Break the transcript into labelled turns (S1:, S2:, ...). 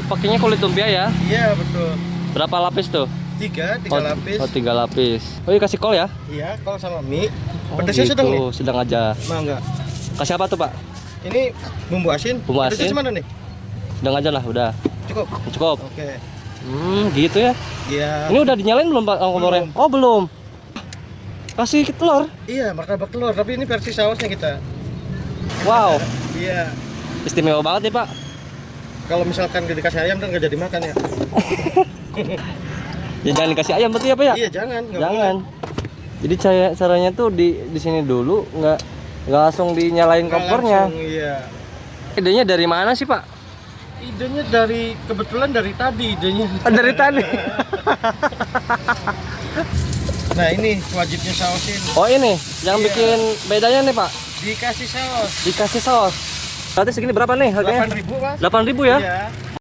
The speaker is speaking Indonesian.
S1: Pakainya kulit lumpia ya?
S2: Iya betul.
S1: Berapa lapis tuh?
S2: Tiga lapis.
S1: Oh 3 lapis. Oh iya kasih kol ya?
S2: Iya, kol sama mie.
S1: Oh,
S2: Pedasnya
S1: gitu.
S2: sedang nih?
S1: Sedang aja.
S2: Enggak.
S1: Kasih apa tuh Pak?
S2: Ini bumbu asin.
S1: Bumbu
S2: Pedasnya
S1: asin?
S2: gimana nih?
S1: Sedang aja lah udah.
S2: Cukup?
S1: Cukup.
S2: Oke.
S1: Gitu ya?
S2: Iya.
S1: Ini udah dinyalain belum Pak kompornya? Oh belum. Kasih telur?
S2: Iya, martabak telur. Tapi ini versi sausnya kita.
S1: Wow.
S2: Iya.
S1: Istimewa banget nih Pak.
S2: Kalau misalkan dikasih ayam kan nggak jadi makan ya.
S1: Ya jangan dikasih ayam berarti apa ya?
S2: Iya jangan. nggak
S1: Jangan.
S2: boleh.
S1: Jadi caranya tuh di sini dulu nggak langsung dinyalain
S2: Nggak
S1: kompornya.
S2: langsung, iya.
S1: Idenya dari mana sih Pak?
S2: Idenya kebetulan dari tadi idenya.
S1: Dari tadi.
S2: Nah ini wajibnya sausin.
S1: Oh ini yang
S2: Iya.
S1: bikin bedanya nih Pak.
S2: Dikasih saus.
S1: Dikasih saus. Berarti segini berapa nih harganya?
S2: 8.000 Mas.
S1: 8.000 ya?
S2: Iya.